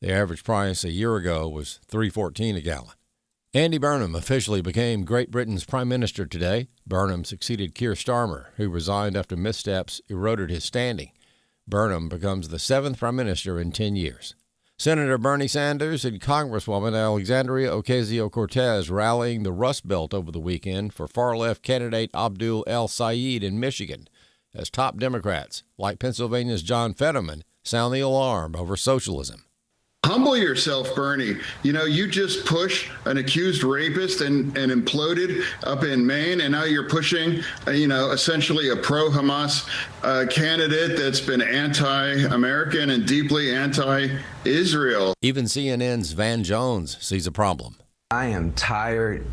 The average price a year ago was $3.14 a gallon. Andy Burnham officially became Great Britain's Prime Minister today. Burnham succeeded Keir Starmer, who resigned after missteps eroded his standing. Burnham becomes the 7th Prime Minister in 10 years. Senator Bernie Sanders and Congresswoman Alexandria Ocasio-Cortez rallying the Rust Belt over the weekend for far-left candidate Abdul El-Sayed in Michigan, as top Democrats, like Pennsylvania's John Fetterman, sound the alarm over socialism. Humble yourself, Bernie. You just pushed an accused rapist and imploded up in Maine, and now you're pushing, essentially a pro-Hamas candidate that's been anti-American and deeply anti-Israel. Even CNN's Van Jones sees a problem. I am tired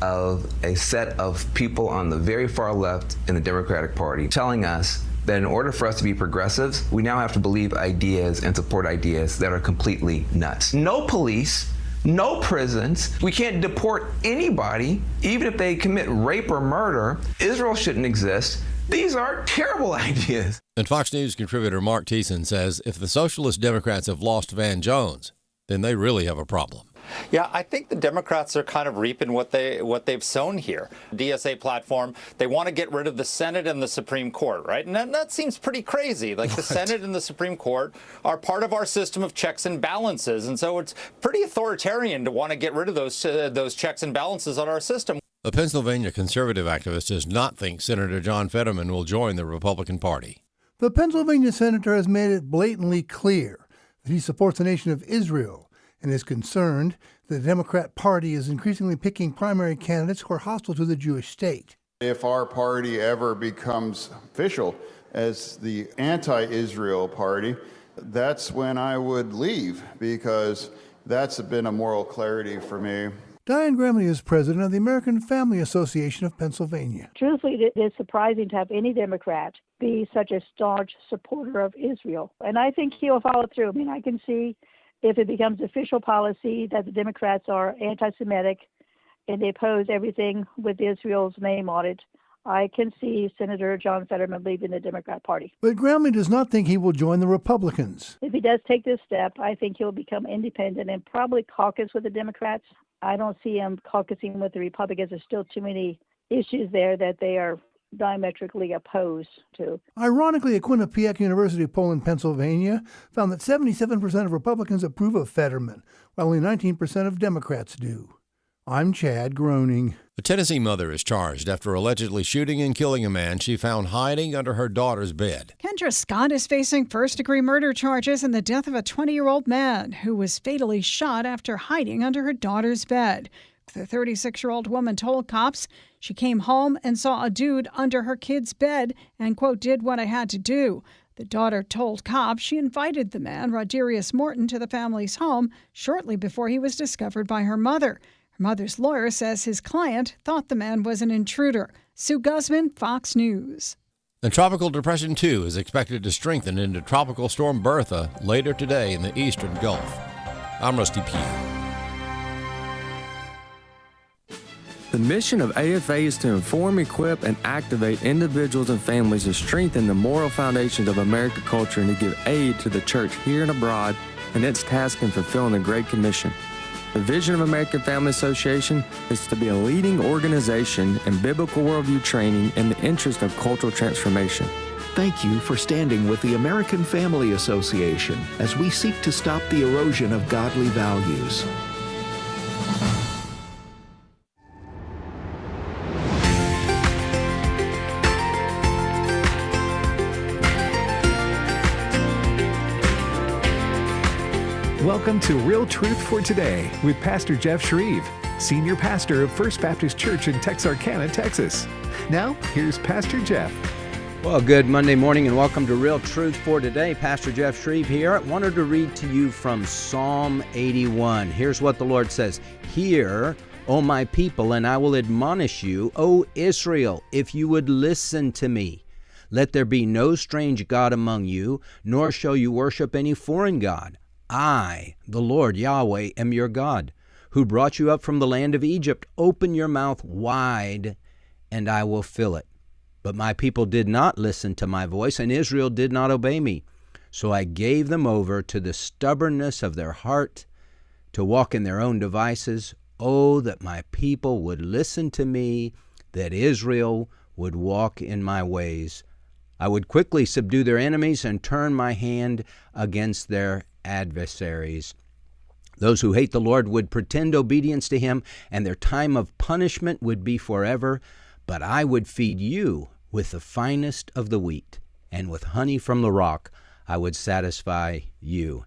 of a set of people on the very far left in the Democratic Party telling us that in order for us to be progressives, we now have to believe ideas and support ideas that are completely nuts. No police, no prisons. We can't deport anybody, even if they commit rape or murder. Israel shouldn't exist. These are terrible ideas. And Fox News contributor Mark Thiessen says if the Socialist Democrats have lost Van Jones, then they really have a problem. Yeah, I think the Democrats are kind of reaping what they've sown here. DSA platform, they want to get rid of the Senate and the Supreme Court, right? And that seems pretty crazy. Like the Senate and the Supreme Court are part of our system of checks and balances. And so it's pretty authoritarian to want to get rid of those checks and balances on our system. A Pennsylvania conservative activist does not think Senator John Fetterman will join the Republican Party. The Pennsylvania senator has made it blatantly clear that he supports the nation of Israel and is concerned that the Democrat Party is increasingly picking primary candidates who are hostile to the Jewish state. If our party ever becomes official as the anti-Israel party, that's when I would leave, because that's been a moral clarity for me. Diane Gramley is president of the American Family Association of Pennsylvania. Truthfully, it is surprising to have any Democrat be such a staunch supporter of Israel. And I think he'll follow through. I mean, I can see if it becomes official policy that the Democrats are anti-Semitic and they oppose everything with Israel's name on it, I can see Senator John Fetterman leaving the Democrat Party. But Gramley does not think he will join the Republicans. If he does take this step, I think he'll become independent and probably caucus with the Democrats. I don't see him caucusing with the Republicans. There's still too many issues there that they are diametrically opposed to. Ironically, a Quinnipiac University poll in Pennsylvania found that 77% of Republicans approve of Fetterman, while only 19% of Democrats do. I'm Chad Groening. A Tennessee mother is charged after allegedly shooting and killing a man she found hiding under her daughter's bed. Kendra Scott is facing first-degree murder charges in the death of a 20-year-old man who was fatally shot after hiding under her daughter's bed. The 36-year-old woman told cops she came home and saw a dude under her kid's bed and, quote, did what I had to do. The daughter told cops she invited the man, Roderius Morton, to the family's home shortly before he was discovered by her mother. Her mother's lawyer says his client thought the man was an intruder. Sue Guzman, Fox News. And Tropical Depression 2 is expected to strengthen into Tropical Storm Bertha later today in the eastern Gulf. I'm Rusty Pugh. The mission of AFA is to inform, equip, and activate individuals and families to strengthen the moral foundations of American culture and to give aid to the church here and abroad in its task in fulfilling the Great Commission. The vision of American Family Association is to be a leading organization in biblical worldview training in the interest of cultural transformation. Thank you for standing with the American Family Association as we seek to stop the erosion of godly values. Welcome to Real Truth for Today with Pastor Jeff Schreve, Senior Pastor of First Baptist Church in Texarkana, Texas. Now, here's Pastor Jeff. Well, good Monday morning and welcome to Real Truth for Today. Pastor Jeff Schreve here. I wanted to read to you from Psalm 81. Here's what the Lord says. Hear, O my people, and I will admonish you, O Israel, if you would listen to me. Let there be no strange God among you, nor shall you worship any foreign god. I, the Lord Yahweh, am your God, who brought you up from the land of Egypt. Open your mouth wide, and I will fill it. But my people did not listen to my voice, and Israel did not obey me. So I gave them over to the stubbornness of their heart, to walk in their own devices. Oh, that my people would listen to me, that Israel would walk in my ways. I would quickly subdue their enemies and turn my hand against their adversaries. Those who hate the Lord would pretend obedience to him, and their time of punishment would be forever. But I would feed you with the finest of the wheat, and with honey from the rock I would satisfy you.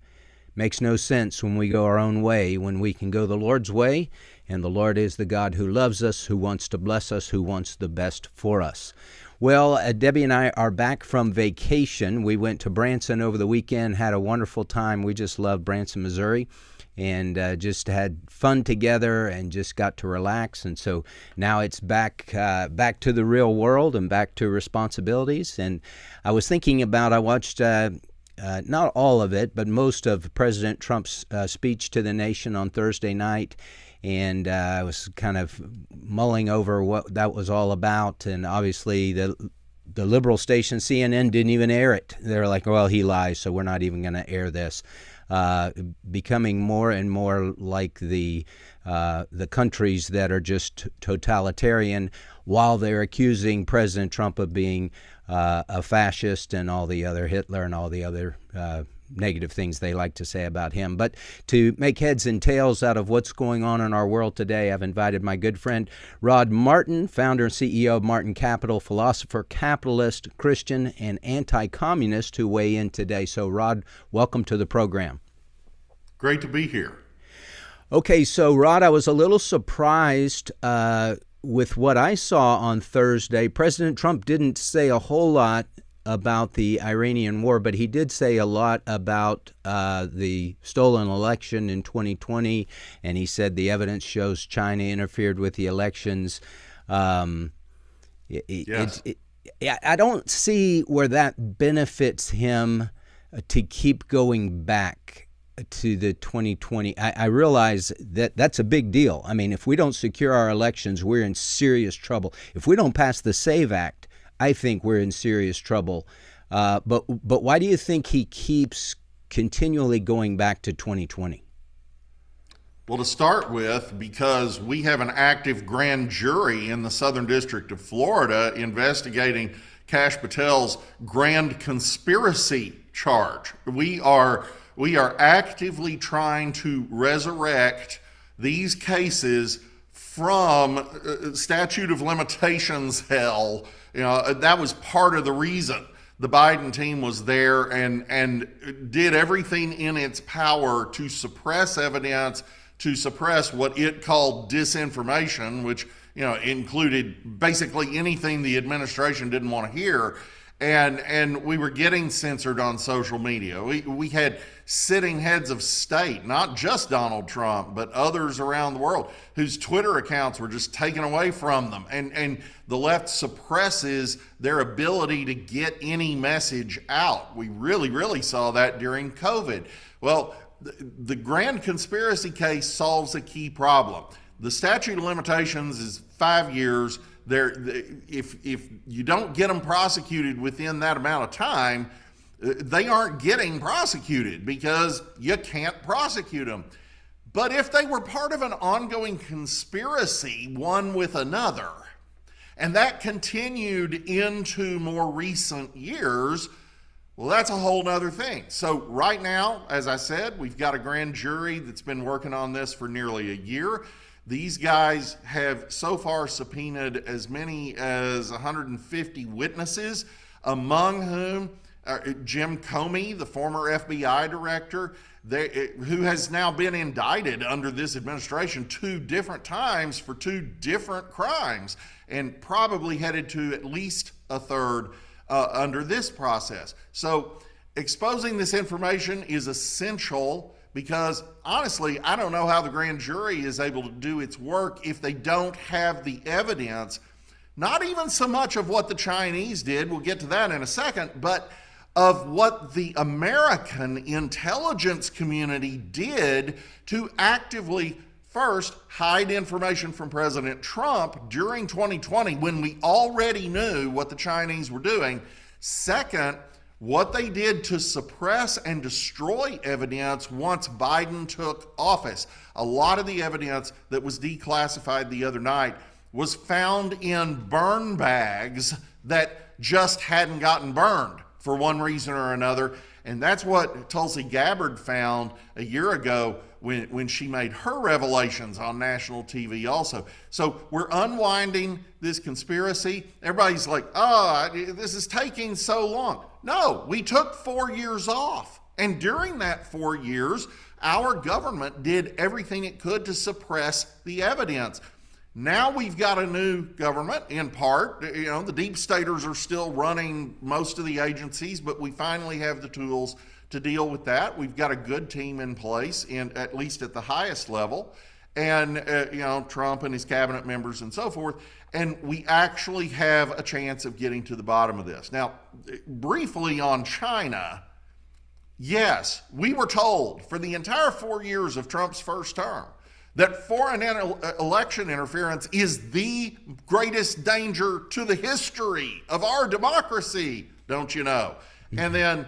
Makes no sense when we go our own way, when we can go the Lord's way, and the Lord is the God who loves us, who wants to bless us, who wants the best for us. Well, Debbie and I are back from vacation. We went to Branson over the weekend, had a wonderful time. We just love Branson, Missouri, and just had fun together and just got to relax. And so now it's back to the real world and back to responsibilities. And I was thinking about, I watched not all of it, but most of President Trump's speech to the nation on Thursday night. And I was kind of mulling over what that was all about. And obviously the liberal station, CNN, didn't even air it. They're like, well, he lies, so we're not even going to air this. Becoming more and more like the countries that are just totalitarian, while they're accusing President Trump of being a fascist and all the other Hitler and all the other negative things they like to say about him. But to make heads and tails out of what's going on in our world today, I've invited my good friend Rod Martin, founder and CEO of Martin Capital, philosopher, capitalist, Christian, and anti-communist, to weigh in today. So Rod, welcome to the program. Great to be here. Okay, so Rod, I was a little surprised with what I saw on Thursday. President Trump didn't say a whole lot about the Iranian war, but he did say a lot about the stolen election in 2020, and he said the evidence shows China interfered with the elections. Yes. I don't see where that benefits him to keep going back to the 2020. I realize that that's a big deal. I mean, if we don't secure our elections, we're in serious trouble. If we don't pass the SAVE Act, I think we're in serious trouble. But why do you think he keeps continually going back to 2020? Well, to start with, because we have an active grand jury in the Southern District of Florida investigating Kash Patel's grand conspiracy charge. We are actively trying to resurrect these cases from statute of limitations hell. You know, that was part of the reason the Biden team was there and did everything in its power to suppress evidence, to suppress what it called disinformation, which, you know, included basically anything the administration didn't want to hear. And we were getting censored on social media. We had sitting heads of state, not just Donald Trump, but others around the world, whose Twitter accounts were just taken away from them. And the left suppresses their ability to get any message out. We really saw that during COVID. Well, the grand conspiracy case solves a key problem. The statute of limitations is 5 years. If you don't get them prosecuted within that amount of time, they aren't getting prosecuted because you can't prosecute them. But if they were part of an ongoing conspiracy, one with another, and that continued into more recent years, well, that's a whole nother thing. So right now, as I said, we've got a grand jury that's been working on this for nearly a year. These guys have so far subpoenaed as many as 150 witnesses, among whom Jim Comey, the former FBI director, who has now been indicted under this administration 2 different times for 2 different crimes, and probably headed to at least a third under this process. So exposing this information is essential, because honestly, I don't know how the grand jury is able to do its work if they don't have the evidence, not even so much of what the Chinese did, we'll get to that in a second, but of what the American intelligence community did to actively, first, hide information from President Trump during 2020 when we already knew what the Chinese were doing. Second, what they did to suppress and destroy evidence once Biden took office. A lot of the evidence that was declassified the other night was found in burn bags that just hadn't gotten burned for one reason or another. And that's what Tulsi Gabbard found a year ago when she made her revelations on national TV also. So we're unwinding this conspiracy. Everybody's like, oh, this is taking so long. No, we took 4 years off. And during that 4 years, our government did everything it could to suppress the evidence. Now we've got a new government, in part. The deep staters are still running most of the agencies, but we finally have the tools to deal with that. We've got a good team in place, at least at the highest level, and Trump and his cabinet members and so forth. And we actually have a chance of getting to the bottom of this. Now, briefly on China, yes, we were told for the entire 4 years of Trump's first term that foreign election interference is the greatest danger to the history of our democracy, don't you know? And then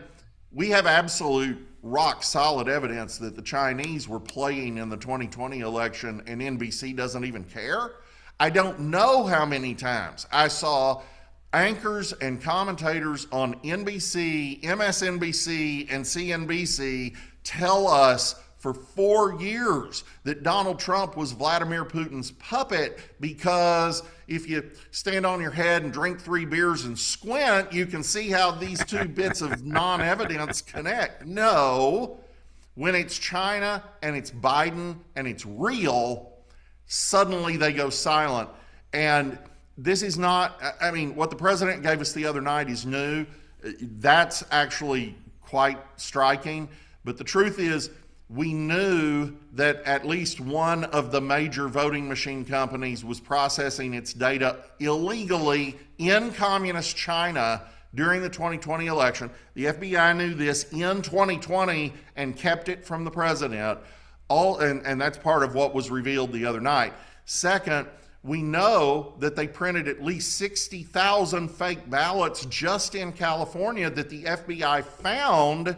we have absolute rock solid evidence that the Chinese were playing in the 2020 election and NBC doesn't even care. I don't know how many times I saw anchors and commentators on NBC, MSNBC, and CNBC tell us for 4 years that Donald Trump was Vladimir Putin's puppet because if you stand on your head and drink 3 beers and squint, you can see how these two bits of non-evidence connect. No, when it's China and it's Biden and it's real, suddenly they go silent. And this is not, what the president gave us the other night is new. That's actually quite striking. But the truth is, we knew that at least one of the major voting machine companies was processing its data illegally in communist China during the 2020 election. The FBI knew this in 2020 and kept it from the president. And that's part of what was revealed the other night. Second, we know that they printed at least 60,000 fake ballots just in California that the FBI found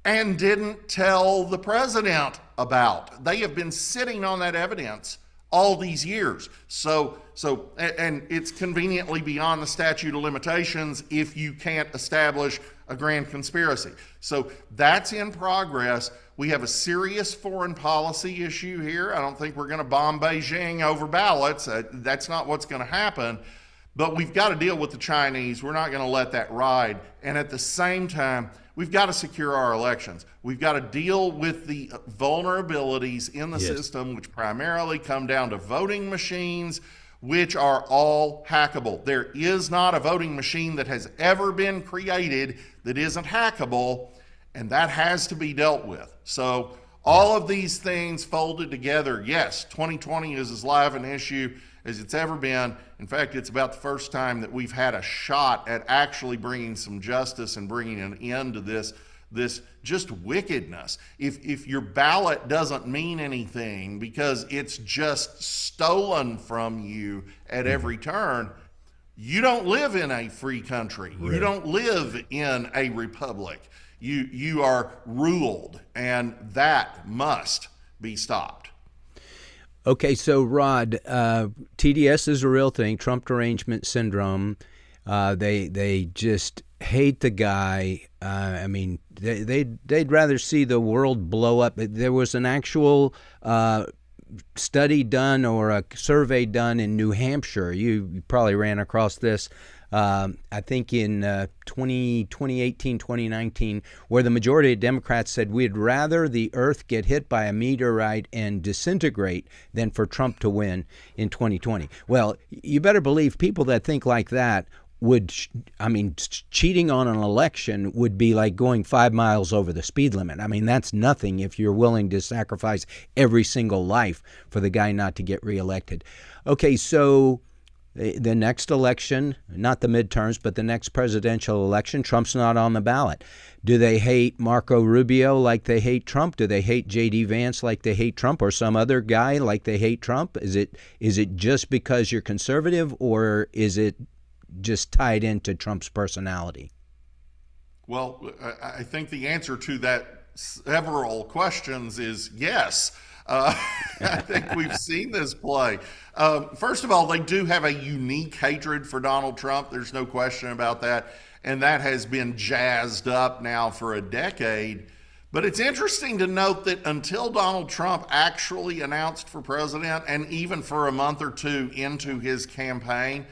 and didn't tell the president about. They have been sitting on that evidence all these years. And it's conveniently beyond the statute of limitations if you can't establish a grand conspiracy. So that's in progress. We have a serious foreign policy issue here. I don't think we're going to bomb Beijing over ballots. That's not what's going to happen. But we've got to deal with the Chinese. We're not going to let that ride. And at the same time, we've got to secure our elections. We've got to deal with the vulnerabilities in the system, which primarily come down to voting machines, which are all hackable. There is not a voting machine that has ever been created that isn't hackable, and that has to be dealt with. So all of these things folded together, yes, 2020 is as live an issue as it's ever been. In fact, it's about the first time that we've had a shot at actually bringing some justice and bringing an end to this just wickedness. If your ballot doesn't mean anything because it's just stolen from you at every turn, you don't live in a free country. Right. You don't live in a republic. You are ruled, and that must be stopped. Okay, so Rod, TDS is a real thing, Trump derangement syndrome. They just hate the guy. They'd rather see the world blow up. There was an actual study done or a survey done in New Hampshire. You probably ran across this. I think in 2018, 2019, where the majority of Democrats said we'd rather the earth get hit by a meteorite and disintegrate than for Trump to win in 2020. Well, you better believe people that think like that would, cheating on an election would be like going 5 miles over the speed limit. That's nothing if you're willing to sacrifice every single life for the guy not to get reelected. Okay, so the next election, not the midterms, but the next presidential election, Trump's not on the ballot. Do they hate Marco Rubio like they hate Trump? Do they hate J.D. Vance like they hate Trump, or some other guy like they hate Trump? Is it just because you're conservative, or is it just tied into Trump's personality? Well, I think the answer to that several questions is yes. I think we've seen this play. First of all, they do have a unique hatred for Donald Trump. There's no question about that. And that has been jazzed up now for a decade. But it's interesting to note that until Donald Trump actually announced for president, and even for a month or two into his campaign,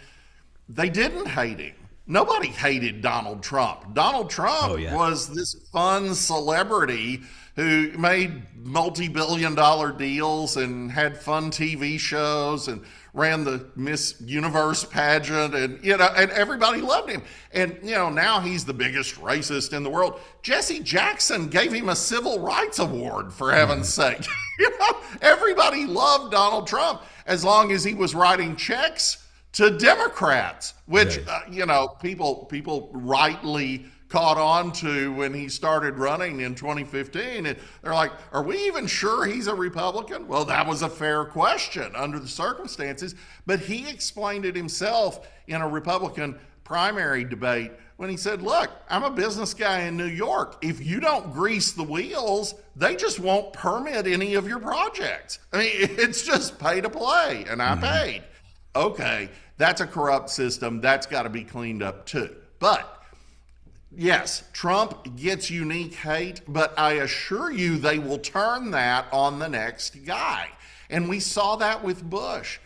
they didn't hate him. Nobody hated Donald Trump. Donald Trump was this fun celebrity who made multi-billion-dollar deals and had fun TV shows and ran the Miss Universe pageant, and and everybody loved him. And now he's the biggest racist in the world. Jesse Jackson gave him a civil rights award, for heaven's sake. Everybody loved Donald Trump as long as he was writing checks to Democrats, which people rightly caught on to when he started running in 2015. And they're like, are we even sure he's a Republican? Well, that was a fair question under the circumstances, but he explained it himself in a Republican primary debate when he said, look, I'm a business guy in New York. If you don't grease the wheels, they just won't permit any of your projects. I mean, it's just pay to play, and I paid. Okay, that's a corrupt system. That's got to be cleaned up too. But yes, Trump gets unique hate, but I assure you they will turn that on the next guy. And we saw that with Bush.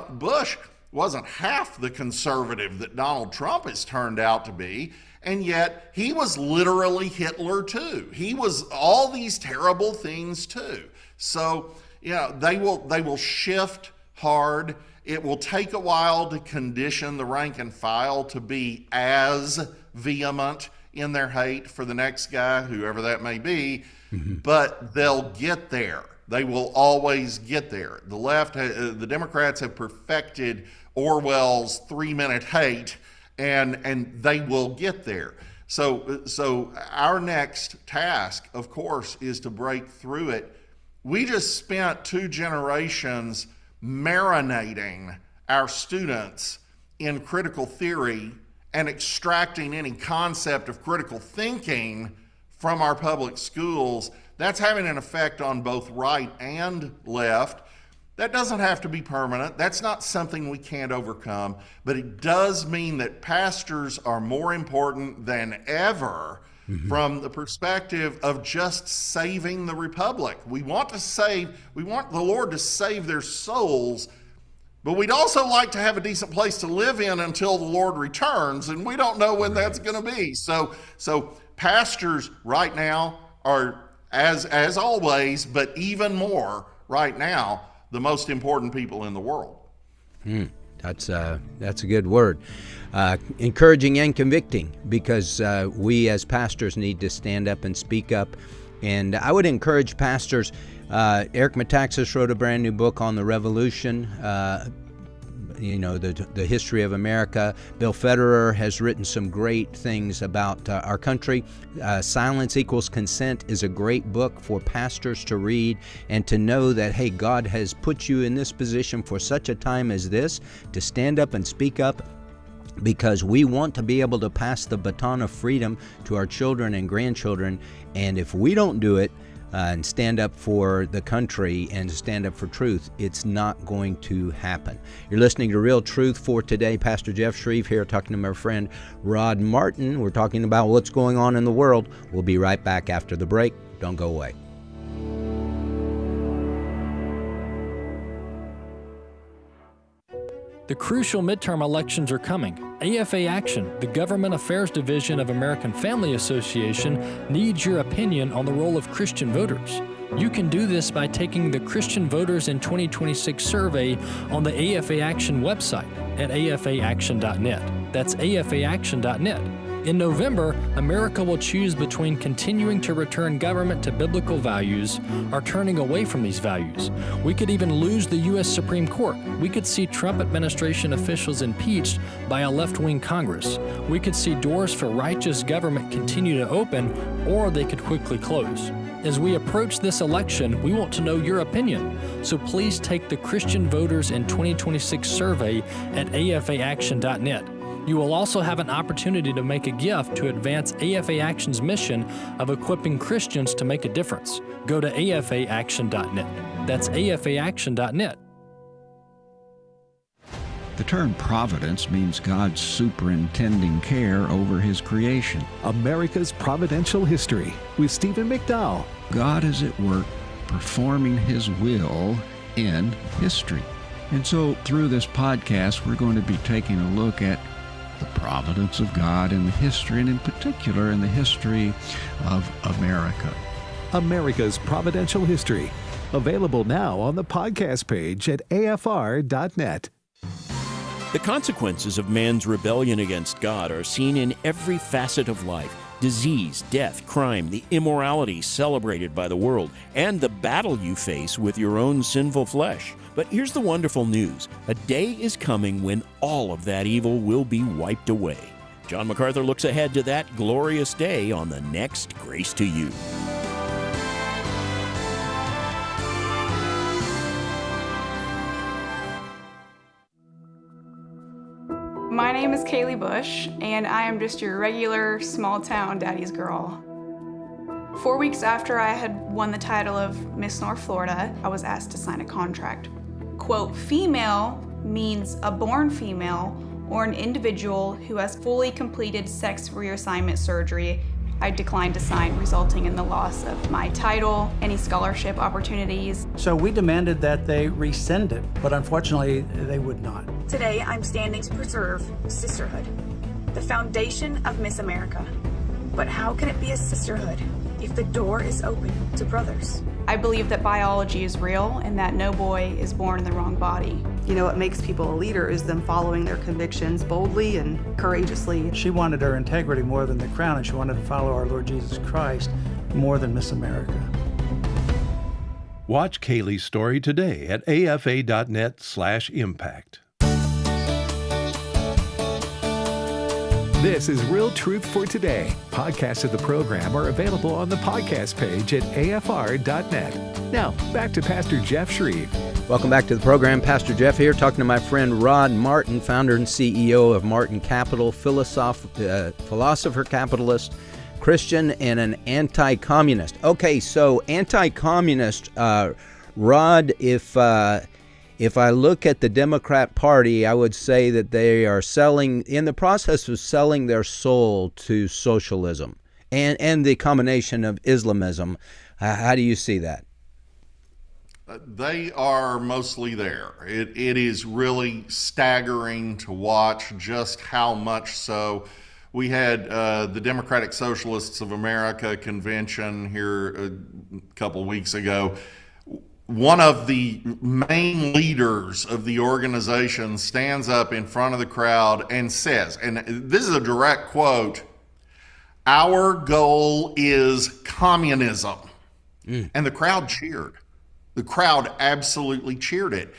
Bush wasn't half the conservative that Donald Trump has turned out to be, and yet he was literally Hitler too. He was all these terrible things too. So, they will shift hard. It will take a while to condition the rank and file to be as vehement in their hate for the next guy, whoever that may be, but they'll get there. They will always get there. The left, the Democrats have perfected Orwell's 3-minute hate, and they will get there. So our next task, of course, is to break through it. We just spent 2 generations marinating our students in critical theory and extracting any concept of critical thinking from our public schools. That's having an effect on both right and left. That doesn't have to be permanent. That's not something we can't overcome, but it does mean that pastors are more important than ever from the perspective of just saving the republic. We want the Lord to save their souls, but we'd also like to have a decent place to live in until the Lord returns, and we don't know when that's going to be. So pastors right now are, as always, but even more right now, the most important people in the world. That's a good word. Encouraging and convicting, because we as pastors need to stand up and speak up. And I would encourage pastors. Eric Metaxas wrote a brand new book on the revolution, the history of America. Bill Federer has written some great things about our country. Silence Equals Consent is a great book for pastors to read and to know that, hey, God has put you in this position for such a time as this to stand up and speak up, because we want to be able to pass the baton of freedom to our children and grandchildren. And if we don't do it, and stand up for the country and stand up for truth, it's not going to happen. You're listening to Real Truth for Today. Pastor Jeff Schreve here talking to my friend Rod Martin. We're talking about what's going on in the world. We'll be right back after the break. Don't go away. The crucial midterm elections are coming. AFA Action, the Government Affairs Division of American Family Association, needs your opinion on the role of Christian voters. You can do this by taking the Christian Voters in 2026 survey on the AFA Action website at afaaction.net. That's afaaction.net. In November, America will choose between continuing to return government to biblical values or turning away from these values. We could even lose the U.S. Supreme Court. We could see Trump administration officials impeached by a left-wing Congress. We could see doors for righteous government continue to open, or they could quickly close. As we approach this election, we want to know your opinion. So please take the Christian Voters in 2026 survey at afaaction.net. You will also have an opportunity to make a gift to advance AFA Action's mission of equipping Christians to make a difference. Go to afaaction.net. That's afaaction.net. The term providence means God's superintending care over His creation. America's Providential History with Stephen McDowell. God is at work performing His will in history. And so through this podcast, we're going to be taking a look at the providence of God in the history, and in particular in the history of America. America's Providential History. Available now on the podcast page at afr.net. The consequences of man's rebellion against God are seen in every facet of life. Disease, death, crime, the immorality celebrated by the world, and the battle you face with your own sinful flesh. But here's the wonderful news. A day is coming when all of that evil will be wiped away. John MacArthur looks ahead to that glorious day on the next Grace to You. My name is Kaylee Bush, and I am just your regular small-town daddy's girl. 4 weeks after I had won the title of Miss North Florida, I was asked to sign a contract. Quote, female means a born female or an individual who has fully completed sex reassignment surgery. I declined to sign, resulting in the loss of my title, any scholarship opportunities. So we demanded that they rescind it, but unfortunately they would not. Today, I'm standing to preserve sisterhood, the foundation of Miss America. But how can it be a sisterhood if the door is open to brothers? I believe that biology is real and that no boy is born in the wrong body. You know, what makes people a leader is them following their convictions boldly and courageously. She wanted her integrity more than the crown, and she wanted to follow our Lord Jesus Christ more than Miss America. Watch Kaylee's story today at afa.net/impact. This is Real Truth for Today. Podcasts of the program are available on the podcast page at afr.net. Now, back to Pastor Jeff Schreve. Welcome back to the program. Pastor Jeff here, talking to my friend Rod Martin, founder and CEO of Martin Capital, philosopher, capitalist, Christian, and an anti-communist. Okay, so anti-communist, Rod, if I look at the Democrat Party, I would say that they are in the process of selling their soul to socialism and the combination of Islamism. How do you see that? They are mostly there. It is really staggering to watch just how much so. We had the Democratic Socialists of America convention here a couple weeks ago. One of the main leaders of the organization stands up in front of the crowd and says, and this is a direct quote, "Our goal is communism." And the crowd cheered. The crowd absolutely cheered it.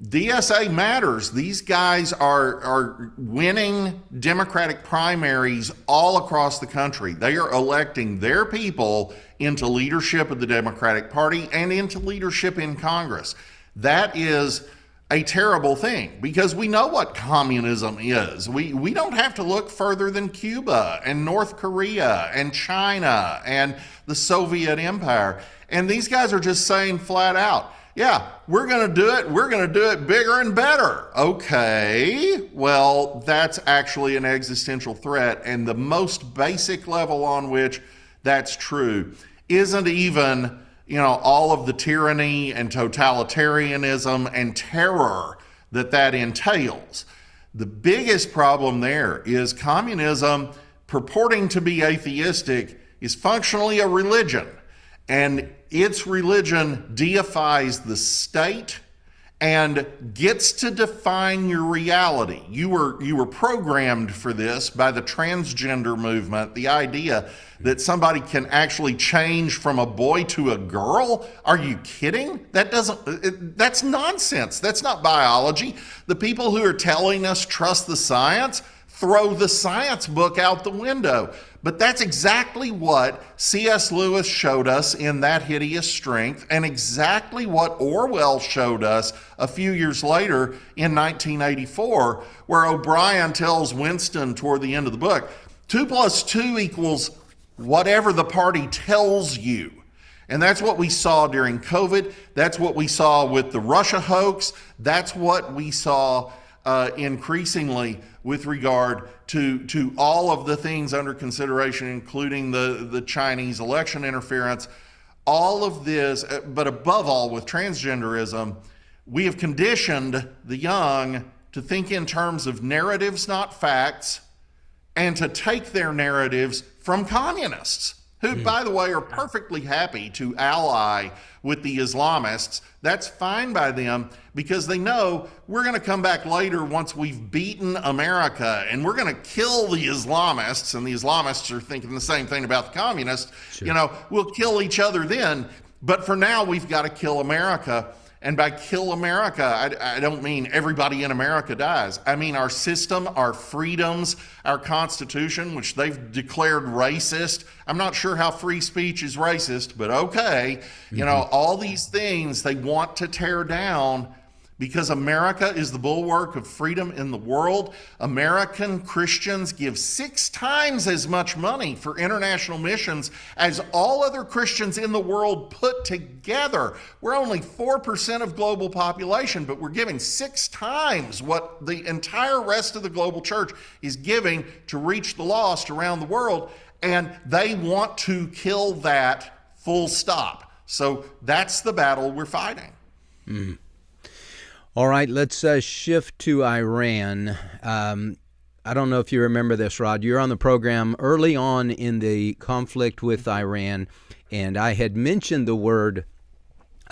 DSA matters. These guys are winning Democratic primaries all across the country. They are electing their people into leadership of the Democratic Party and into leadership in Congress. That is a terrible thing because we know what communism is. We don't have to look further than Cuba and North Korea and China and the Soviet Empire. And these guys are just saying flat out, yeah, we're going to do it. We're going to do it bigger and better. Okay, well, that's actually an existential threat. And the most basic level on which that's true isn't even, all of the tyranny and totalitarianism and terror that entails. The biggest problem there is communism, purporting to be atheistic, is functionally a religion. And its religion deifies the state and gets to define your reality. You were programmed for this by the transgender movement, the idea that somebody can actually change from a boy to a girl. Are you kidding? That's nonsense. That's not biology. The people who are telling us trust the science throw the science book out the window. But that's exactly what C.S. Lewis showed us in That Hideous Strength, and exactly what Orwell showed us a few years later in 1984, where O'Brien tells Winston toward the end of the book, 2 + 2 equals whatever the party tells you. And that's what we saw during COVID. That's what we saw with the Russia hoax. That's what we saw increasingly with regard to all of the things under consideration, including the Chinese election interference. All of this, but above all with transgenderism, we have conditioned the young to think in terms of narratives, not facts, and to take their narratives from communists, who, by the way, are perfectly happy to ally with the Islamists. That's fine by them because they know we're going to come back later once we've beaten America and we're going to kill the Islamists, and the Islamists are thinking the same thing about the communists. Sure. You know, we'll kill each other then, but for now we've got to kill America. And by kill America, I don't mean everybody in America dies. I mean our system, our freedoms, our Constitution, which they've declared racist. I'm not sure how free speech is racist, but okay. You know, all these things they want to tear down because America is the bulwark of freedom in the world. American Christians give 6 times as much money for international missions as all other Christians in the world put together. We're only 4% of global population, but we're giving 6 times what the entire rest of the global church is giving to reach the lost around the world. And they want to kill that, full stop. So that's the battle we're fighting. All right, let's shift to Iran. I don't know if you remember this, Rod. You're on the program early on in the conflict with Iran, and I had mentioned the word,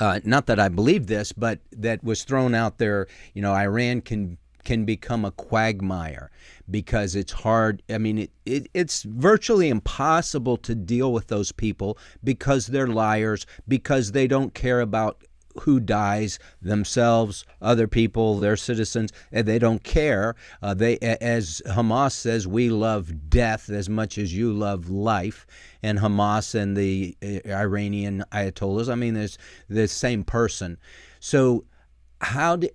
not that I believe this, but that was thrown out there, you know, Iran can become a quagmire because it's hard. I mean, it's virtually impossible to deal with those people because they're liars, because they don't care about who dies, themselves, other people, their citizens, and they don't care. They, as Hamas says, we love death as much as you love life. And Hamas and the Iranian Ayatollahs, I mean, there's the same person. So how do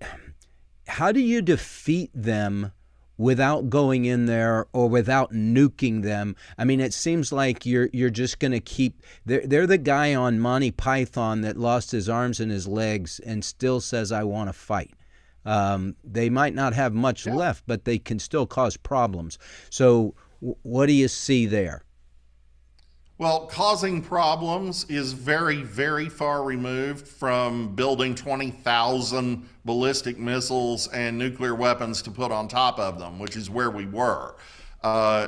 you defeat them without going in there or without nuking them? I mean, it seems like you're just going to keep. They're the guy on Monty Python that lost his arms and his legs and still says, "I want to fight." They might not have much left, but they can still cause problems. So, what do you see there? Well, causing problems is very, very far removed from building 20,000 ballistic missiles and nuclear weapons to put on top of them, which is where we were.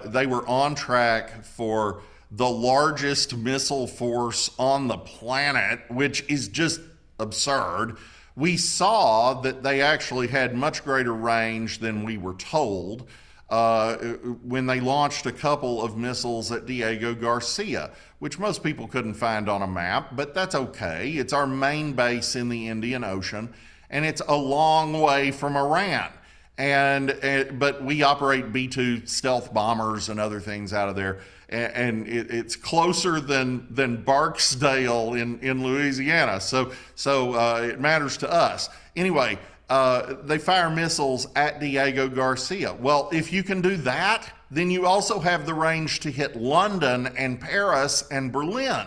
They were on track for the largest missile force on the planet, which is just absurd. We saw that they actually had much greater range than we were told. When they launched a couple of missiles at Diego Garcia, which most people couldn't find on a map, but that's okay. It's our main base in the Indian Ocean, and it's a long way from Iran. But we operate B-2 stealth bombers and other things out of there, and it's closer than Barksdale in Louisiana, so it matters to us. Anyway, they fire missiles at Diego Garcia. Well, if you can do that, then you also have the range to hit London and Paris and Berlin.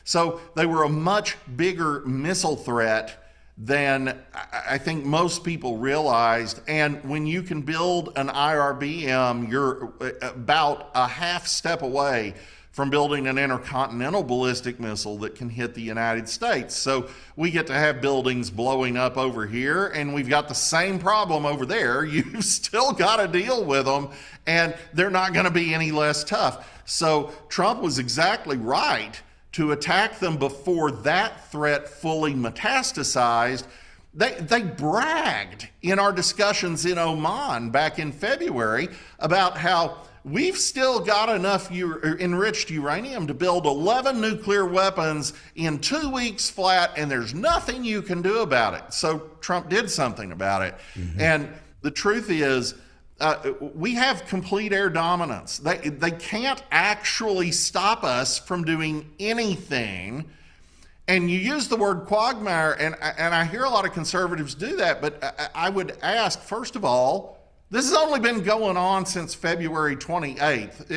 So they were a much bigger missile threat than I think most people realized. And when you can build an IRBM, you're about a half step away from building an intercontinental ballistic missile that can hit the United States. So we get to have buildings blowing up over here, and we've got the same problem over there. You've still got to deal with them, and they're not going to be any less tough. So Trump was exactly right to attack them before that threat fully metastasized. They bragged in our discussions in Oman back in February about how we've still got enough enriched uranium to build 11 nuclear weapons in 2 weeks flat, and there's nothing you can do about it. So Trump did something about it. And the truth is, we have complete air dominance. They can't actually stop us from doing anything. And you use the word quagmire, and I hear a lot of conservatives do that, but I would ask, first of all, this has only been going on since February 28th.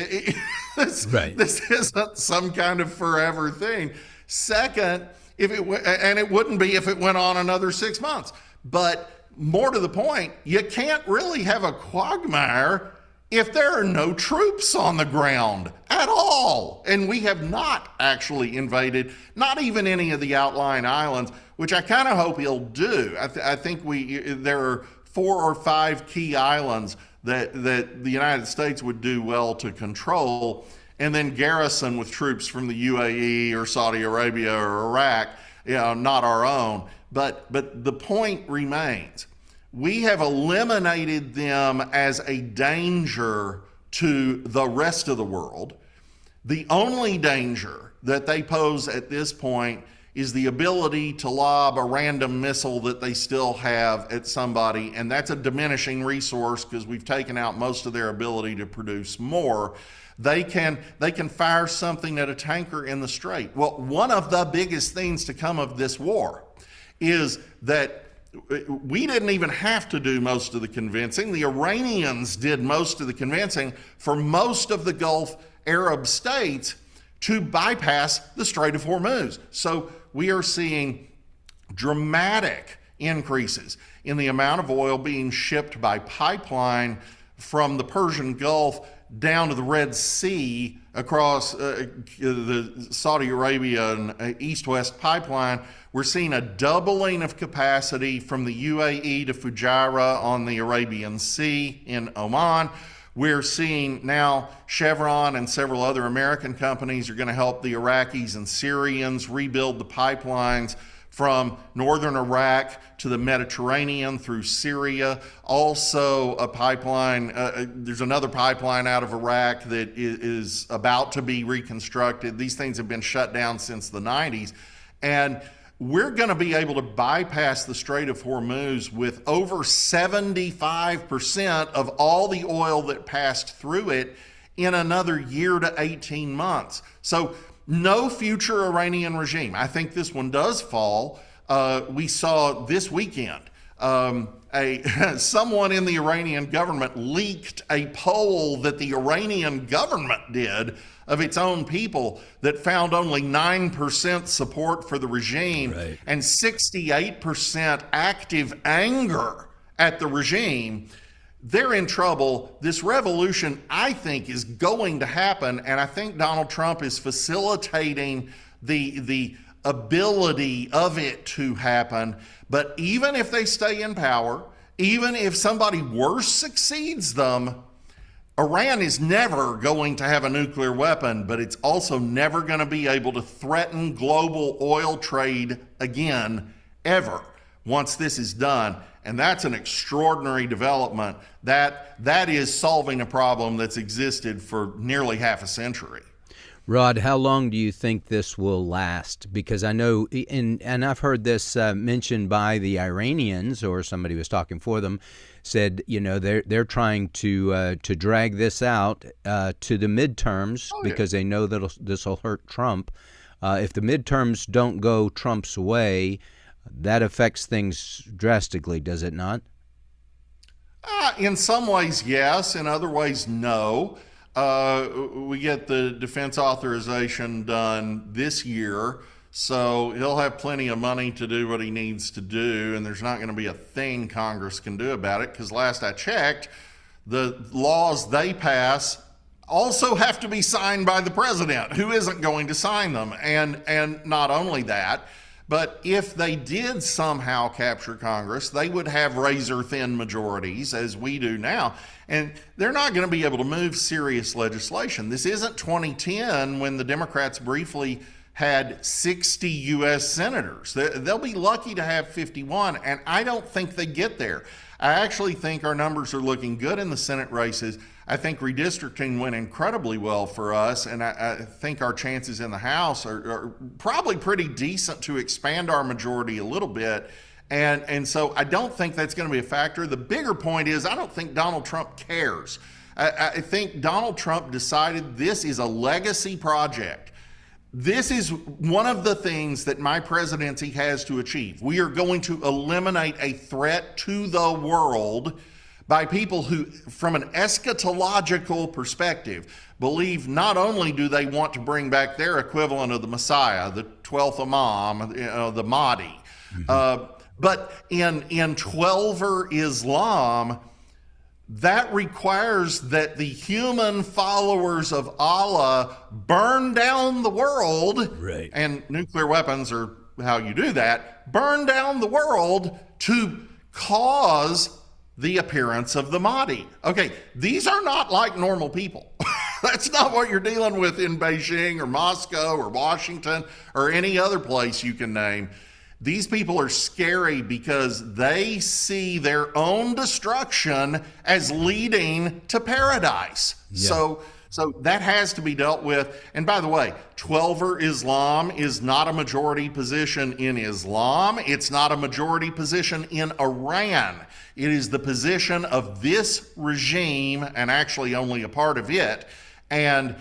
This isn't some kind of forever thing. Second, and it wouldn't be if it went on another 6 months. But more to the point, you can't really have a quagmire if there are no troops on the ground at all. And we have not actually invaded, not even any of the outlying islands, which I kind of hope he'll do. I think there are 4 or 5 key islands that the United States would do well to control, and then garrison with troops from the UAE or Saudi Arabia or Iraq, not our own. But the point remains. We have eliminated them as a danger to the rest of the world. The only danger that they pose at this point is the ability to lob a random missile that they still have at somebody, and that's a diminishing resource because we've taken out most of their ability to produce more. They can fire something at a tanker in the Strait. Well, one of the biggest things to come of this war is that we didn't even have to do most of the convincing. The Iranians did most of the convincing for most of the Gulf Arab states to bypass the Strait of Hormuz. So we are seeing dramatic increases in the amount of oil being shipped by pipeline from the Persian Gulf down to the Red Sea across the Saudi Arabia and East-West pipeline. We're seeing a doubling of capacity from the UAE to Fujairah on the Arabian Sea in Oman. We're seeing now Chevron and several other American companies are going to help the Iraqis and Syrians rebuild the pipelines from northern Iraq to the Mediterranean through Syria. Also a pipeline, there's another pipeline out of Iraq that is about to be reconstructed. These things have been shut down since the 90s. And we're going to be able to bypass the Strait of Hormuz with over 75% of all the oil that passed through it in another year to 18 months. So no future Iranian regime. I think this one does fall. We saw this weekend someone in the Iranian government leaked a poll that the Iranian government did of its own people that found only 9% support for the regime and 68% active anger at the regime. They're in trouble. This revolution, I think, is going to happen, and I think Donald Trump is facilitating the ability of it to happen. But even if they stay in power, even if somebody worse succeeds them, Iran is never going to have a nuclear weapon, but it's also never going to be able to threaten global oil trade again, ever, once this is done. And that's an extraordinary development. That is solving a problem that's existed for nearly half a century. Rod, how long do you think this will last? Because I know, and I've heard this mentioned by the Iranians, or somebody was talking for them, said, they're trying to drag this out to the midterms because they know that this will hurt Trump. If the midterms don't go Trump's way, that affects things drastically, does it not? In some ways, yes. In other ways, no. We get the defense authorization done this year, so he'll have plenty of money to do what he needs to do, and there's not going to be a thing Congress can do about it, because last I checked, the laws they pass also have to be signed by the president, who isn't going to sign them. And not only that, but if they did somehow capture Congress, they would have razor-thin majorities, as we do now. And they're not going to be able to move serious legislation. This isn't 2010 when the Democrats briefly had 60 U.S. senators. They'll be lucky to have 51, and I don't think they get there. I actually think our numbers are looking good in the Senate races. I think redistricting went incredibly well for us, and I think our chances in the House are probably pretty decent to expand our majority a little bit And so I don't think that's going to be a factor. The bigger point is I don't think Donald Trump cares. I think Donald Trump decided this is a legacy project. This is one of the things that my presidency has to achieve. We are going to eliminate a threat to the world by people who, from an eschatological perspective, believe not only do they want to bring back their equivalent of the Messiah, the 12th Imam, the Mahdi, but in 12er Islam, that requires that the human followers of Allah burn down the world. Right. And nuclear weapons are how you do that. Burn down the world to cause the appearance of the Mahdi. Okay, these are not like normal people. That's not what you're dealing with in Beijing or Moscow or Washington or any other place you can name. These people are scary because they see their own destruction as leading to paradise. Yeah. So that has to be dealt with. And by the way, 12er Islam is not a majority position in Islam. It's not a majority position in Iran. It is the position of this regime, and actually only a part of it. And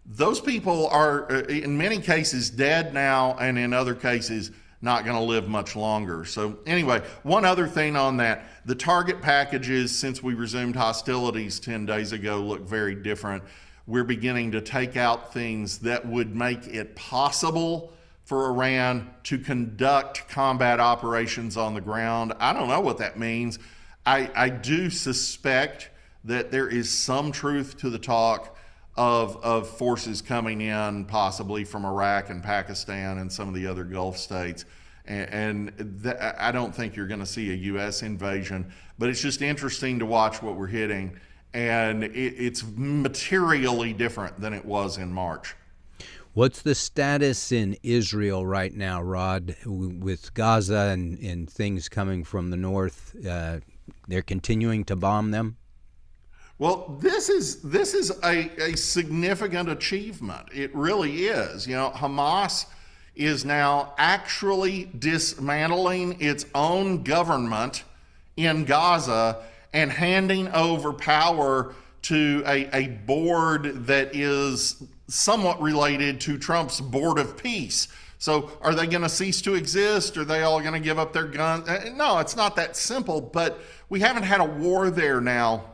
those people are, in many cases, dead now, and in other cases, not going to live much longer. So anyway, one other thing on that, the target packages since we resumed hostilities 10 days ago look very different. We're beginning to take out things that would make it possible for Iran to conduct combat operations on the ground. I don't know what that means. I do suspect that there is some truth to the talk of forces coming in possibly from Iraq and Pakistan and some of the other Gulf states. I don't think you're going to see a U.S. invasion, but it's just interesting to watch what we're hitting. And it's materially different than it was in March. What's the status in Israel right now, Rod, with Gaza and things coming from the north? They're continuing to bomb them? Well, this is a significant achievement. It really is. You know, Hamas is now actually dismantling its own government in Gaza and handing over power to a board that is somewhat related to Trump's Board of Peace. So are they going to cease to exist? Are they all going to give up their guns? No, it's not that simple, but we haven't had a war there now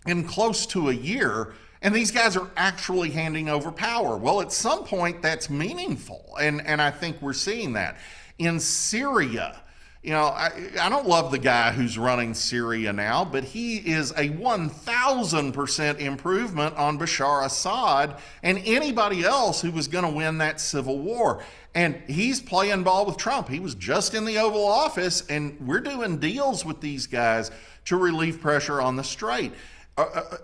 in close to a year, and these guys are actually handing over power. Well, at some point, that's meaningful, and I think we're seeing that. In Syria, you know, I don't love the guy who's running Syria now, but he is a 1,000% improvement on Bashar Assad and anybody else who was going to win that civil war. And he's playing ball with Trump. He was just in the Oval Office, and we're doing deals with these guys to relieve pressure on the Strait.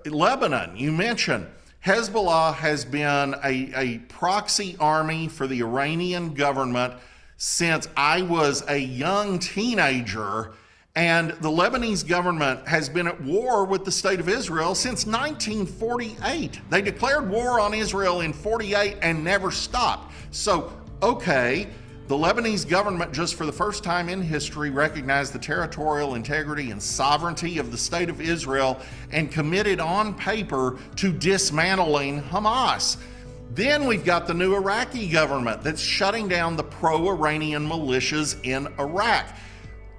Lebanon, you mentioned. Hezbollah has been a proxy army for the Iranian government since I was a young teenager, and the Lebanese government has been at war with the state of Israel since 1948. They declared war on Israel in 48 and never stopped. So, okay, the Lebanese government just for the first time in history recognized the territorial integrity and sovereignty of the state of Israel and committed on paper to dismantling Hamas. Then we've got the new Iraqi government that's shutting down the pro-Iranian militias in Iraq.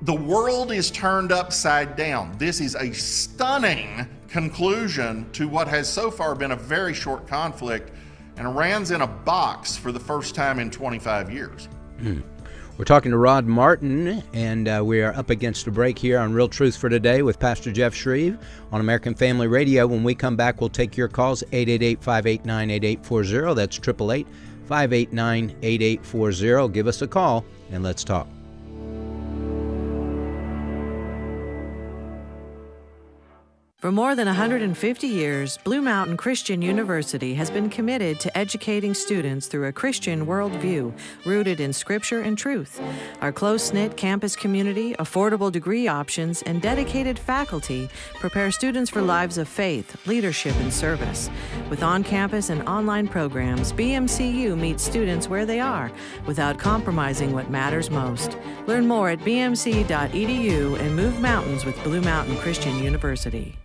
The world is turned upside down. This is a stunning conclusion to what has so far been a very short conflict, and Iran's in a box for the first time in 25 years. We're talking to Rod Martin, and we are up against a break here on Real Truth for Today with Pastor Jeff Schreve on American Family Radio. When we come back, we'll take your calls, 888-589-8840. That's 888-589-8840. Give us a call, and let's talk. For more than 150 years, Blue Mountain Christian University has been committed to educating students through a Christian worldview rooted in Scripture and truth. Our close-knit campus community, affordable degree options, and dedicated faculty prepare students for lives of faith, leadership, and service. With on-campus and online programs, BMCU meets students where they are without compromising what matters most. Learn more at bmc.edu and move mountains with Blue Mountain Christian University.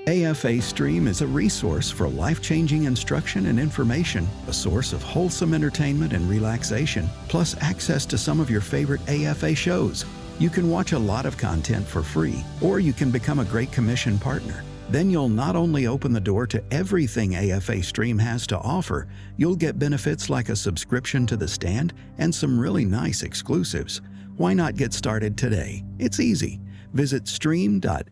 AFA Stream is a resource for life-changing instruction and information, a source of wholesome entertainment and relaxation, plus access to some of your favorite AFA shows. You can watch a lot of content for free, or you can become a Great Commission partner. Then you'll not only open the door to everything AFA Stream has to offer, you'll get benefits like a subscription to The Stand and some really nice exclusives. Why not get started today? It's easy. Visit stream.afa.net.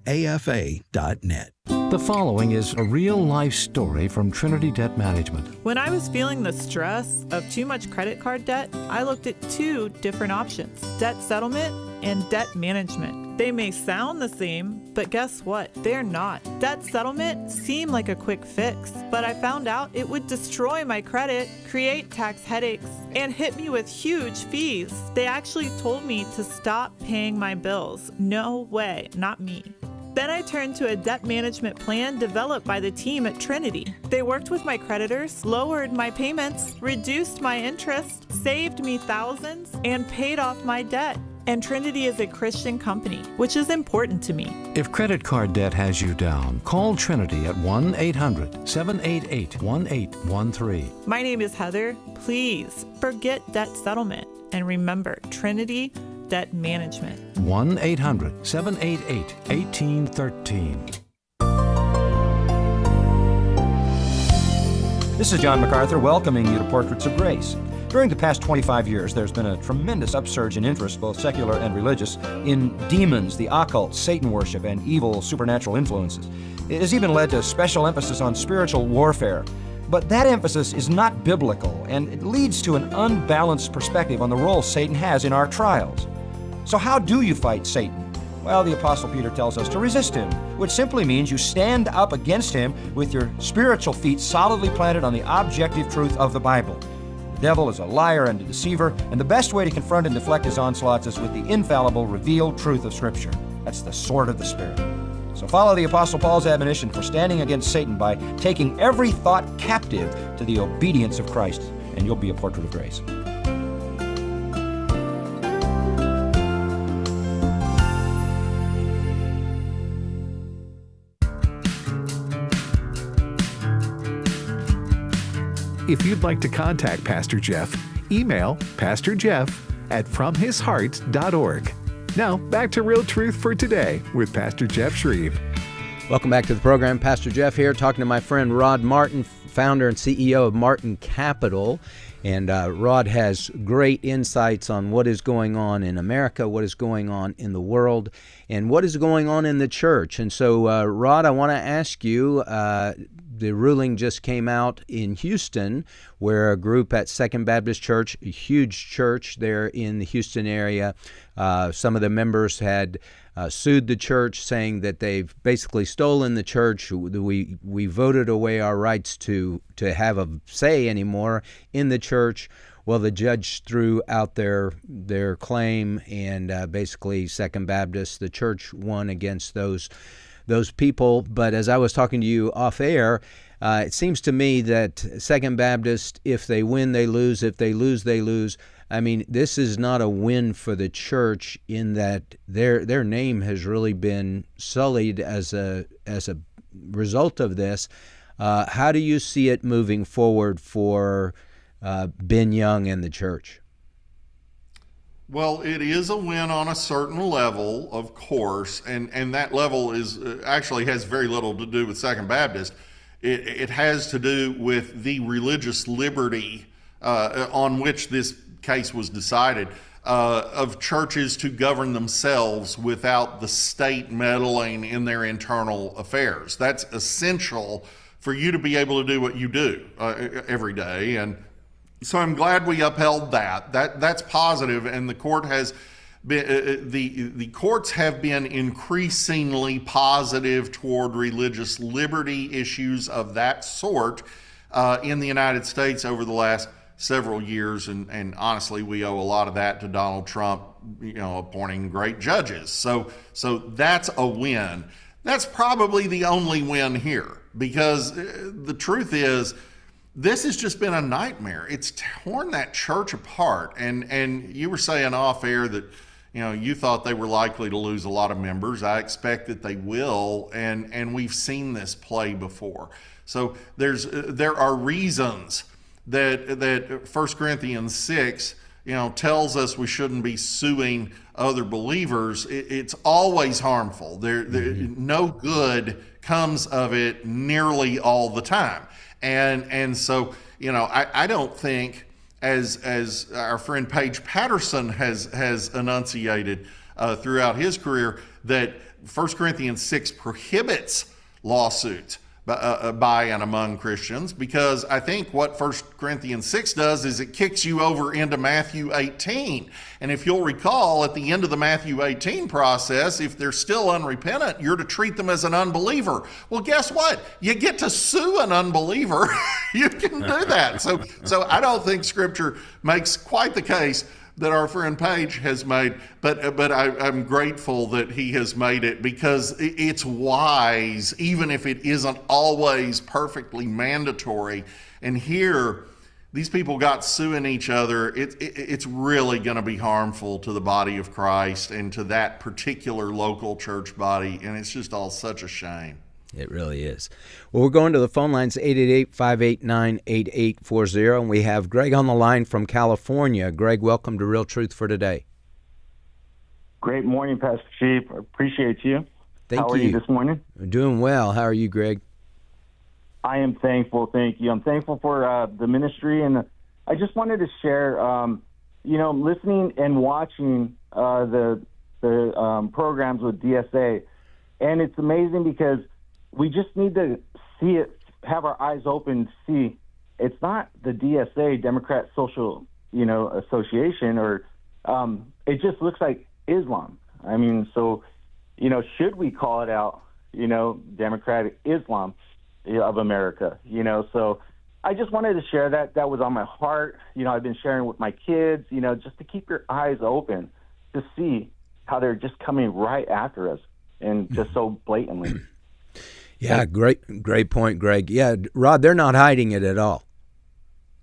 The following is a real-life story from Trinity Debt Management. When I was feeling the stress of too much credit card debt, I looked at two different options: debt settlement and debt management. They may sound the same, but guess what? They're not. Debt settlement seemed like a quick fix, but I found out it would destroy my credit, create tax headaches, and hit me with huge fees. They actually told me to stop paying my bills. No way, not me. Then I turned to a debt management plan developed by the team at Trinity. They worked with my creditors, lowered my payments, reduced my interest, saved me thousands, and paid off my debt. And Trinity is a Christian company, which is important to me. If credit card debt has you down, call Trinity at 1-800-788-1813. My name is Heather. Please forget debt settlement and remember Trinity Debt Management. 1-800-788-1813. This is John MacArthur welcoming you to Portraits of Grace. During the past 25 years, there's been a tremendous upsurge in interest, both secular and religious, in demons, the occult, Satan worship, and evil supernatural influences. It has even led to special emphasis on spiritual warfare. But that emphasis is not biblical, and it leads to an unbalanced perspective on the role Satan has in our trials. So how do you fight Satan? Well, the Apostle Peter tells us to resist him, which simply means you stand up against him with your spiritual feet solidly planted on the objective truth of the Bible. The devil is a liar and a deceiver, and the best way to confront and deflect his onslaughts is with the infallible, revealed truth of Scripture. That's the sword of the Spirit. So follow the Apostle Paul's admonition for standing against Satan by taking every thought captive to the obedience of Christ, and you'll be a portrait of grace. If you'd like to contact Pastor Jeff, email pastorjeff@fromhisheart.org. Now, back to Real Truth for Today with Pastor Jeff Schreve. Welcome back to the program. Pastor Jeff here, talking to my friend Rod Martin, founder and CEO of Martin Capital. And Rod has great insights on what is going on in America, what is going on in the world, and what is going on in the church. And so, Rod, I want to ask you, the ruling just came out in Houston, where a group at Second Baptist Church, a huge church there in the Houston area, some of the members had sued the church, saying that they've basically stolen the church. We voted away our rights to have a say anymore in the church. Well, the judge threw out their claim, and basically Second Baptist, the church, won against those people. But as I was talking to you off air, it seems to me that Second Baptist, if they win, they lose. If they lose, they lose. I mean, this is not a win for the church, in that their name has really been sullied as a result of this. How do you see it moving forward for Ben Young and the church? Well, it is a win on a certain level, of course, and that level is actually has very little to do with Second Baptist. It has to do with the religious liberty on which this case was decided, of churches to govern themselves without the state meddling in their internal affairs. That's essential for you to be able to do what you do every day. And so I'm glad we upheld that. That's positive, and the court has the courts have been increasingly positive toward religious liberty issues of that sort in the United States over the last several years, and honestly, we owe a lot of that to Donald Trump, appointing great judges. So that's a win. That's probably the only win here, because the truth is, this has just been a nightmare. It's torn that church apart. And you were saying off air that, you thought they were likely to lose a lot of members. I expect that they will, and we've seen this play before. So there are reasons that 1 Corinthians 6, tells us we shouldn't be suing other believers. It's always harmful. No good comes of it nearly all the time. And so, I don't think, as our friend Paige Patterson has enunciated throughout his career, that 1 Corinthians 6 prohibits lawsuits by and among Christians, because I think what 1 Corinthians 6 does is it kicks you over into Matthew 18. And if you'll recall, at the end of the Matthew 18 process, if they're still unrepentant, you're to treat them as an unbeliever. Well, guess what? You get to sue an unbeliever. You can do that. So I don't think Scripture makes quite the case that our friend Paige has made, but I'm grateful that he has made it, because it's wise, even if it isn't always perfectly mandatory. And here, these people got suing each other. It's really going to be harmful to the body of Christ and to that particular local church body, and it's just all such a shame. It really is. Well, we're going to the phone lines, 888-589-8840, and we have Greg on the line from California. Greg, welcome to Real Truth for Today. Great morning, Pastor Chief. I appreciate you. Thank you. How are you this morning? Doing well. How are you, Greg? I am thankful. Thank you. I'm thankful for the ministry, and I just wanted to share, listening and watching the programs with DSA, and it's amazing because we just need to see it, have our eyes open, see it's not the DSA, Democrat Social, Association, or it just looks like Islam. I mean, so, should we call it out, Democratic Islam of America, so I just wanted to share that. That was on my heart. I've been sharing with my kids, just to keep your eyes open to see how they're just coming right after us and just so blatantly. Yeah, great point, Greg. Yeah, Rod, they're not hiding it at all.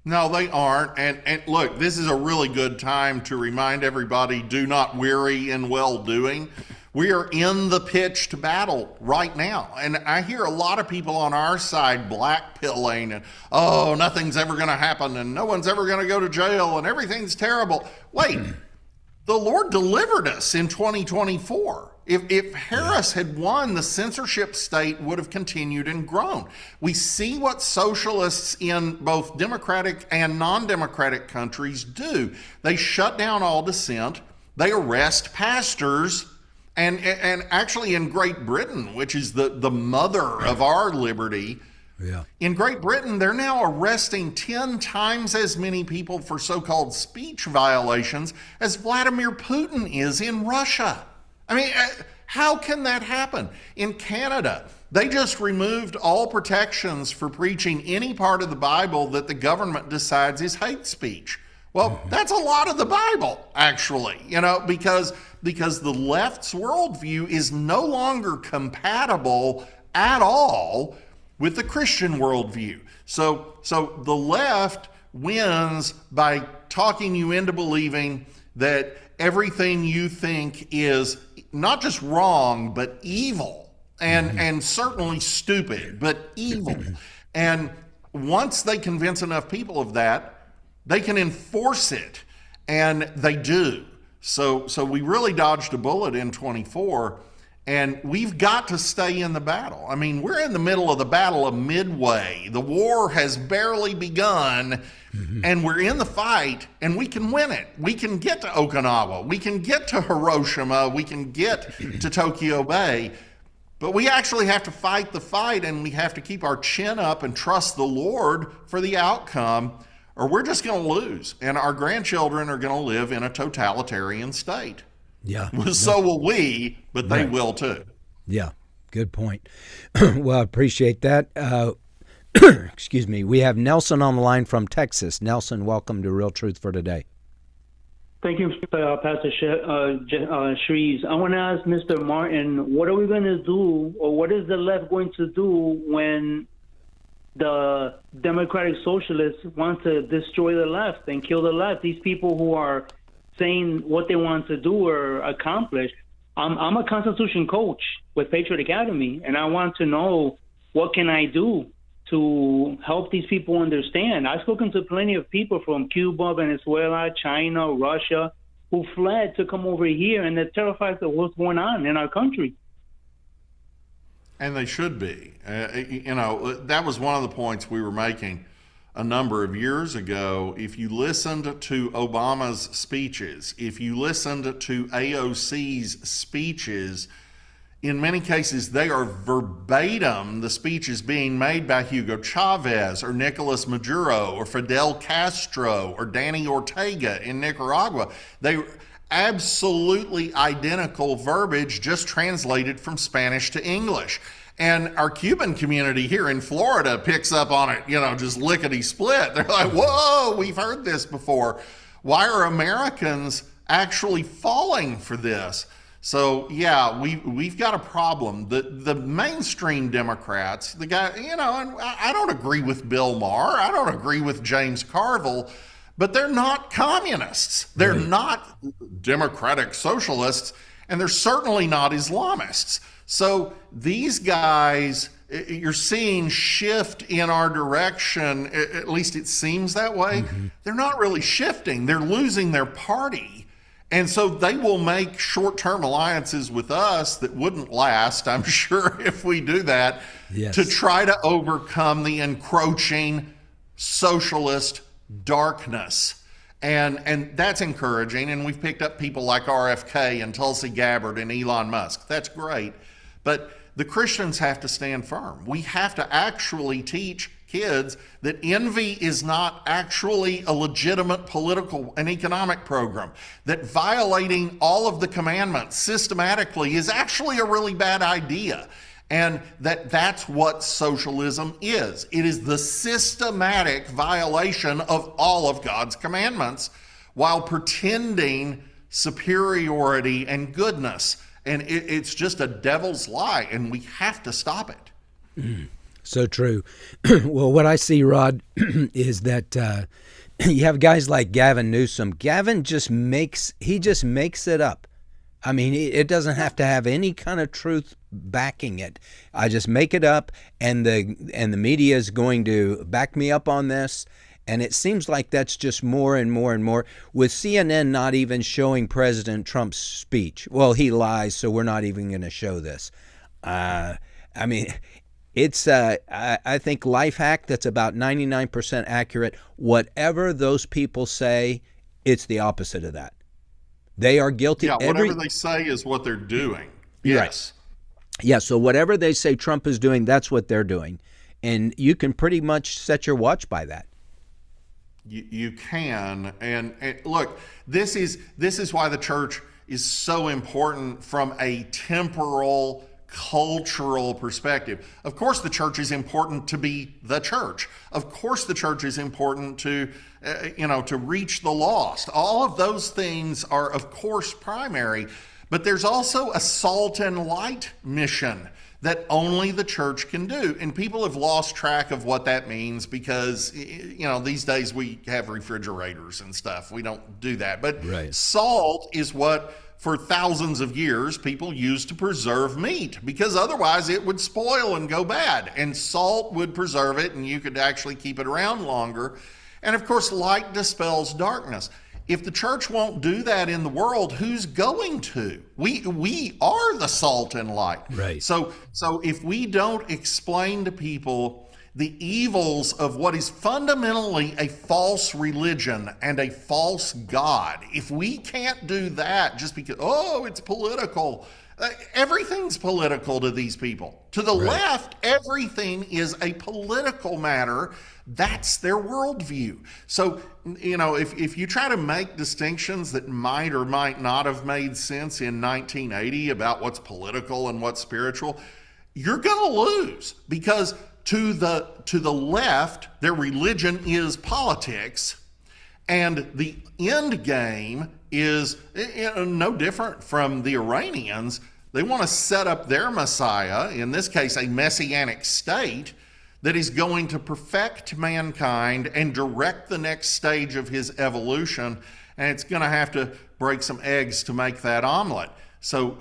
No, they aren't. And look, this is a really good time to remind everybody, do not weary in well-doing. We are in the pitched battle right now. And I hear a lot of people on our side blackpilling and, nothing's ever going to happen and no one's ever going to go to jail and everything's terrible. Wait, the Lord delivered us in 2024. If Harris had won, the censorship state would have continued and grown. We see what socialists in both democratic and non-democratic countries do. They shut down all dissent. They arrest pastors. And actually in Great Britain, which is the mother of our liberty, in Great Britain, they're now arresting 10 times as many people for so-called speech violations as Vladimir Putin is in Russia. I mean, how can that happen? In Canada, they just removed all protections for preaching any part of the Bible that the government decides is hate speech. Well, that's a lot of the Bible, actually, because the left's worldview is no longer compatible at all with the Christian worldview. So the left wins by talking you into believing that everything you think is not just wrong, but evil, and certainly stupid, but evil. And once they convince enough people of that, they can enforce it, and they do. So we really dodged a bullet in 24, and we've got to stay in the battle. I mean, we're in the middle of the Battle of Midway. The war has barely begun, and we're in the fight, and we can win it. We can get to Okinawa. We can get to Hiroshima. We can get to Tokyo Bay. But we actually have to fight the fight, and we have to keep our chin up and trust the Lord for the outcome, or we're just going to lose, and our grandchildren are going to live in a totalitarian state. Yeah. So will we, but they will too. Yeah, good point. Well, I appreciate that. Excuse me. We have Nelson on the line from Texas. Nelson, welcome to Real Truth for Today. Thank you, Pastor Schreve. I want to ask Mr. Martin, what are we going to do, or what is the left going to do when the democratic socialists want to destroy the left and kill the left? These people who are saying what they want to do or accomplish. I'm a Constitution coach with Patriot Academy, and I want to know what can I do to help these people understand. I've spoken to plenty of people from Cuba, Venezuela, China, Russia, who fled to come over here, and they're terrified of what's going on in our country. And they should be. That was one of the points we were making a number of years ago. If you listened to Obama's speeches, if you listened to AOC's speeches, in many cases, they are verbatim the speeches being made by Hugo Chavez or Nicolas Maduro or Fidel Castro or Danny Ortega in Nicaragua. They were absolutely identical verbiage, just translated from Spanish to English. And our Cuban community here in Florida picks up on it, just lickety-split. They're like, whoa, we've heard this before. Why are Americans actually falling for this? So, yeah, we've got a problem. The mainstream Democrats, the guy, and I don't agree with Bill Maher. I don't agree with James Carville, but they're not communists. They're not democratic socialists, and they're certainly not Islamists. So these guys, you're seeing shift in our direction, at least it seems that way. Mm-hmm. They're not really shifting. They're losing their party. And so they will make short-term alliances with us that wouldn't last, I'm sure, if we do that, to try to overcome the encroaching socialist darkness. And that's encouraging. And we've picked up people like RFK and Tulsi Gabbard and Elon Musk. That's great. But the Christians have to stand firm. We have to actually teach kids that envy is not actually a legitimate political and economic program, that violating all of the commandments systematically is actually a really bad idea, and that's what socialism is. It is the systematic violation of all of God's commandments while pretending superiority and goodness. And it's just a devil's lie, and we have to stop it. So true. Well, what I see, Rod, is that you have guys like Gavin Newsom. Gavin just makes it up. I mean, it doesn't have to have any kind of truth backing it. I just make it up, and the media is going to back me up on this. And it seems like that's just more and more and more, with CNN not even showing President Trump's speech. Well, he lies, so we're not even going to show this. I mean, it's, I think, life hack that's about 99% accurate. Whatever those people say, it's the opposite of that. They are guilty. Yeah, whatever they say is what they're doing. Yes. Right. Yeah, so whatever they say Trump is doing, that's what they're doing. And you can pretty much set your watch by that. You can, and look, this is why the church is so important from a temporal, cultural perspective. Of course, the church is important to be the church. Of course, the church is important to reach the lost. All of those things are, of course, primary. But there's also a salt and light mission that only the church can do. And people have lost track of what that means because, these days we have refrigerators and stuff. We don't do that. But salt is what, for thousands of years, people used to preserve meat because otherwise it would spoil and go bad. And salt would preserve it, and you could actually keep it around longer. And of course, light dispels darkness. If the church won't do that in the world, who's going to? We are the salt and light. Right. So if we don't explain to people the evils of what is fundamentally a false religion and a false God. If we can't do that just because, it's political, everything's political to these people. To the left, everything is a political matter. That's their worldview. So, if you try to make distinctions that might or might not have made sense in 1980 about what's political and what's spiritual, you're going to lose, because to the left, their religion is politics, and the end game is no different from the Iranians. They want to set up their Messiah, in this case a messianic state, that is going to perfect mankind and direct the next stage of his evolution, and it's going to have to break some eggs to make that omelet. So,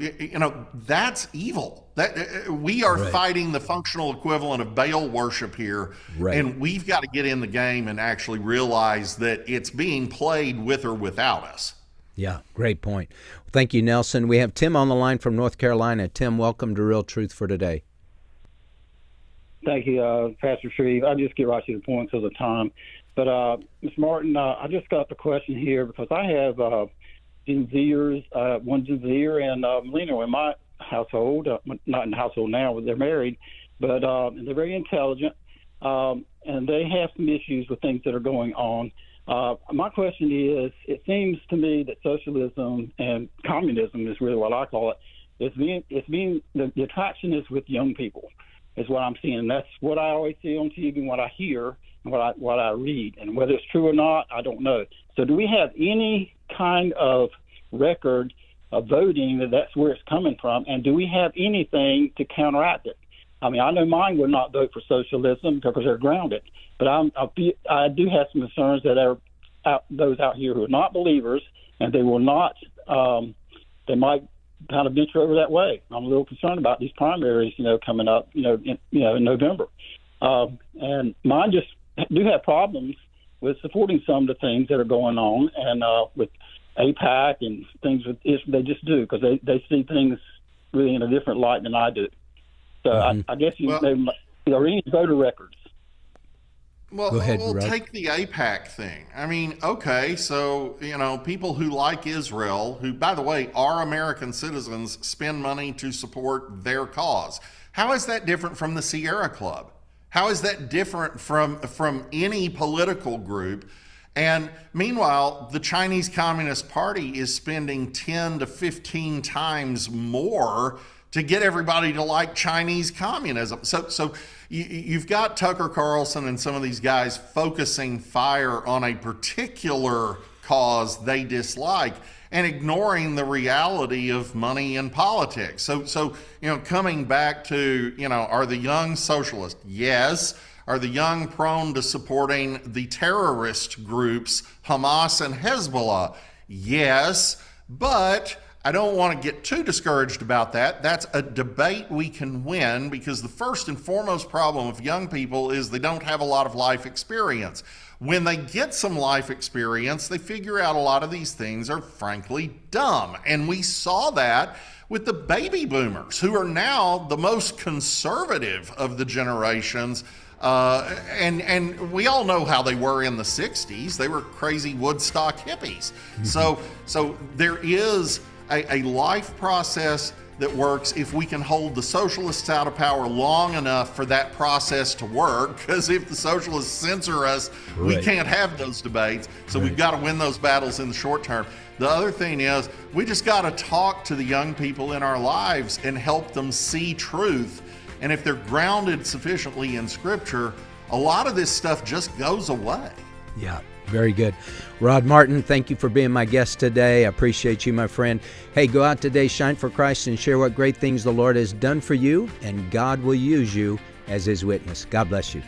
that's evil. That we are fighting the functional equivalent of Baal worship here, and we've got to get in the game and actually realize that it's being played with or without us. Yeah, great point. Thank you, Nelson. We have Tim on the line from North Carolina. Tim, welcome to Real Truth for Today. Thank you, Pastor Schreve. I'll just get right to the point because of time. But, Ms. Martin, I just got the question here because I have Gen Zers, one Gen Zer and millennial in my household, not in the household now, but they're married, but they're very intelligent, and they have some issues with things that are going on. My question is, it seems to me that socialism and communism is really what I call it. The attraction is with young people, is what I'm seeing. And that's what I always see on TV, what I hear, and what I read. And whether it's true or not, I don't know. So do we have any kind of record of voting that's where it's coming from? And do we have anything to counteract it? I mean, I know mine would not vote for socialism because they're grounded. But I do have some concerns that are those out here who are not believers, and they will not. They might kind of venture over that way. I'm a little concerned about these primaries, coming up, in November. And mine just do have problems with supporting some of the things that are going on, and with AIPAC and things with they just do because they see things really in a different light than I do. So I guess are any voter records? Well, Go ahead, we'll Rod. take the AIPAC thing. I mean, okay, so, people who like Israel, who, by the way, are American citizens, spend money to support their cause. How is that different from the Sierra Club? How is that different from any political group? And meanwhile, the Chinese Communist Party is spending 10 to 15 times more to get everybody to like Chinese communism. So you've got Tucker Carlson and some of these guys focusing fire on a particular cause they dislike and ignoring the reality of money and politics. So coming back to, are the young socialists? Yes. Are the young prone to supporting the terrorist groups Hamas and Hezbollah? Yes. But I don't want to get too discouraged about that. That's a debate we can win, because the first and foremost problem of young people is they don't have a lot of life experience. When they get some life experience, they figure out a lot of these things are frankly dumb. And we saw that with the baby boomers, who are now the most conservative of the generations. And we all know how they were in the 60s. They were crazy Woodstock hippies. So there is a life process that works if we can hold the socialists out of power long enough for that process to work. Because if the socialists censor us, we can't have those debates. So we've got to win those battles in the short term. The other thing is, we just got to talk to the young people in our lives and help them see truth. And if they're grounded sufficiently in Scripture, a lot of this stuff just goes away. Yeah, very good. Rod Martin, thank you for being my guest today. I appreciate you, my friend. Hey, go out today, shine for Christ, and share what great things the Lord has done for you, and God will use you as His witness. God bless you.